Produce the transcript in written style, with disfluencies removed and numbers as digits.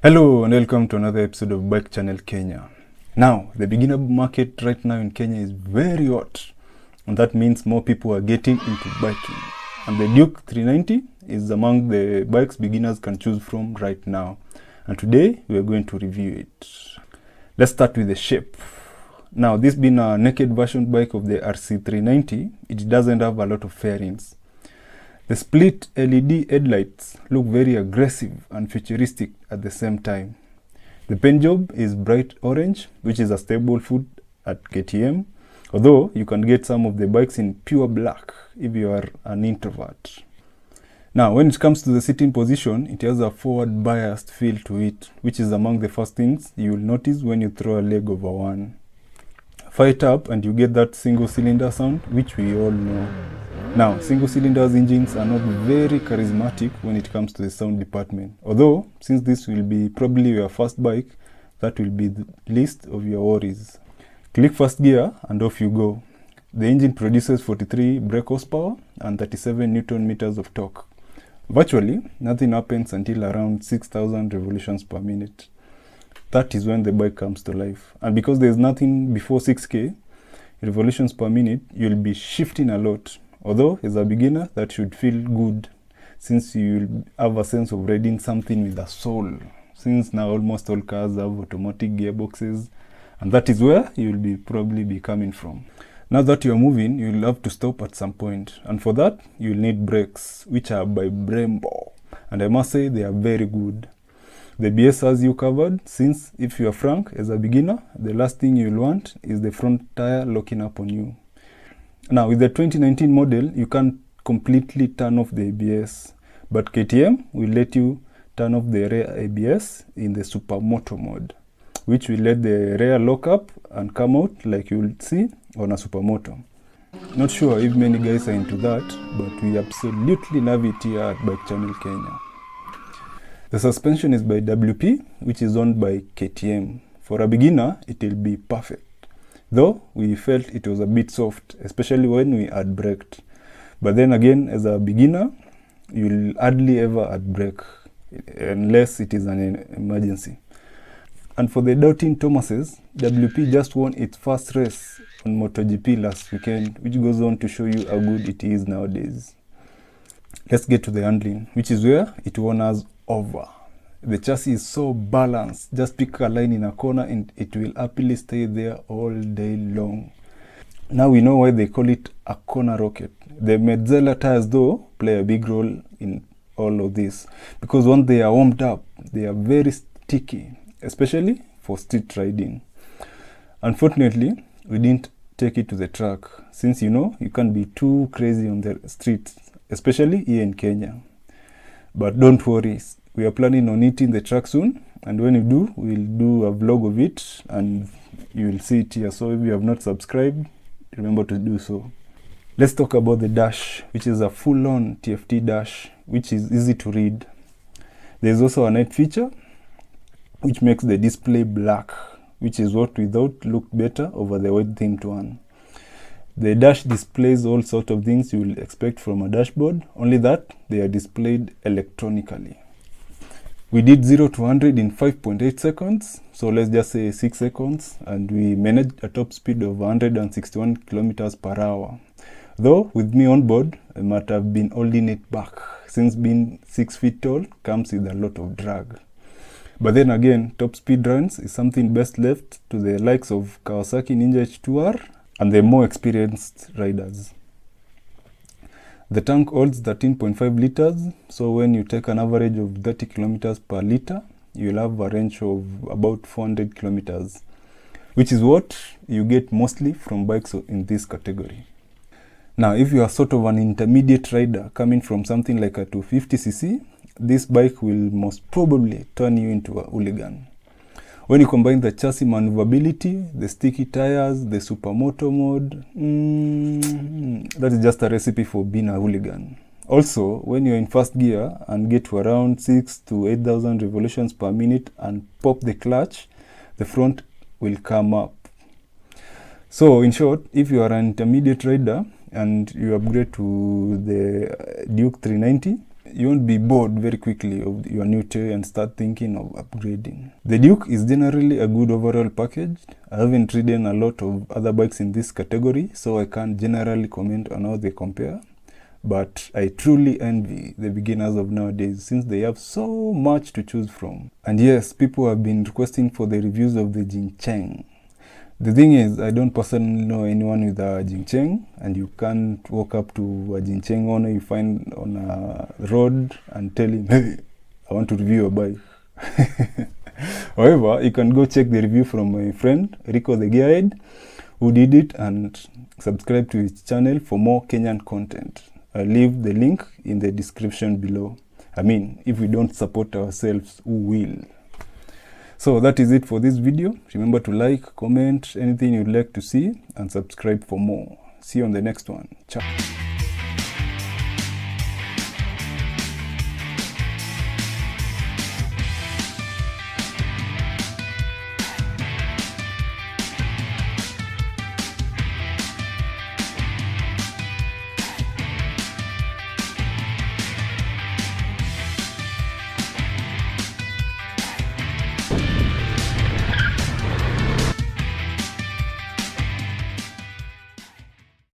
Hello and welcome to another episode of Bike Channel Kenya. Now, the beginner market right now in Kenya is very hot, and that means more people are getting into biking. And the Duke 390 is among the bikes beginners can choose from right now. And today we are going to review it. Let's start with the shape. Now, this being a naked version bike of the RC390, it doesn't have a lot of fairings. The split LED headlights look very aggressive and futuristic at the same time. The paint job is bright orange, which is a staple food at KTM, although you can get some of the bikes in pure black if you are an introvert. Now, when it comes to the sitting position, it has a forward biased feel to it, which is among the first things you will notice when you throw a leg over one. Fire it up and you get that single cylinder sound, which we all know. Now, single cylinders engines are not very charismatic when it comes to the sound department. Although, since this will be probably your first bike, that will be the least of your worries. Click first gear and off you go. The engine produces 43 brake horsepower and 37 Newton meters of torque. Virtually, nothing happens until around 6,000 revolutions per minute. That is when the bike comes to life. And because there is nothing before 6K revolutions per minute, you'll be shifting a lot. Although, as a beginner, that should feel good, since you'll have a sense of riding something with a soul. Since now almost all cars have automatic gearboxes, and that is where you'll probably be coming from. Now that you're moving, you'll have to stop at some point, and for that, you'll need brakes, which are by Brembo, and I must say they are very good. The ABS has you covered, since if you are frank, as a beginner, the last thing you'll want is the front tire locking up on you. Now, with the 2019 model, you can't completely turn off the ABS, but KTM will let you turn off the rear ABS in the Supermoto mode, which will let the rear lock up and come out like you will see on a Supermoto. Not sure if many guys are into that, but we absolutely love it here at Bike Channel Kenya. The suspension is by WP, which is owned by KTM. For a beginner, it will be perfect. Though we felt it was a bit soft, especially when we had braked. But then again, as a beginner, you'll hardly ever add brake, unless it is an emergency. And for the doubting Thomases, WP just won its first race on MotoGP last weekend, which goes on to show you how good it is nowadays. Let's get to the handling, which is where it won us over. The chassis is so balanced. Just pick a line in a corner and it will happily stay there all day long. Now we know why they call it a corner rocket. The Metzeler tires though play a big role in all of this, because once they are warmed up, they are very sticky, especially for street riding. Unfortunately, we didn't take it to the track, since you can't be too crazy on the streets, especially here in Kenya. But don't worry, we are planning on it in the track soon, and when we do, we'll do a vlog of it and you will see it here. So if you have not subscribed, remember to do so. Let's talk about the dash, which is a full-on TFT dash, which is easy to read. There's also a night feature, which makes the display black, which is what we thought looked better over the white themed one. The dash displays all sorts of things you will expect from a dashboard, only that they are displayed electronically. We did 0 to 100 in 5.8 seconds, so let's just say 6 seconds, and we managed a top speed of 161 kilometers per hour. Though, with me on board, I might have been holding it back, since being 6 feet tall comes with a lot of drag. But then again, top speed runs is something best left to the likes of Kawasaki Ninja H2R and the more experienced riders. The tank holds 13.5 liters, so when you take an average of 30 kilometers per liter, you'll have a range of about 400 kilometers, which is what you get mostly from bikes in this category. Now, if you are sort of an intermediate rider coming from something like a 250cc, this bike will most probably turn you into a hooligan. When you combine the chassis maneuverability, the sticky tires, the Supermoto mode, that is just a recipe for being a hooligan. Also, when you're in first gear and get to around 6,000 to 8,000 revolutions per minute and pop the clutch, the front will come up. So, in short, if you are an intermediate rider and you upgrade to the Duke 390, you won't be bored very quickly of your new toy and start thinking of upgrading. The Duke is generally a good overall package. I haven't ridden a lot of other bikes in this category, so I can't generally comment on how they compare. But I truly envy the beginners of nowadays since they have so much to choose from. And yes, people have been requesting for the reviews of the Jincheng. The thing is, I don't personally know anyone with a Jincheng, and you can't walk up to a Jincheng owner you find on a road and tell him, hey, I want to review a bike. However, you can go check the review from my friend Rico the Gearhead, who did it, and subscribe to his channel for more Kenyan content. I'll leave the link in the description below. I mean, if we don't support ourselves, who will? So that is it for this video. Remember to like, comment, anything you'd like to see, and subscribe for more. See you on the next one. Ciao.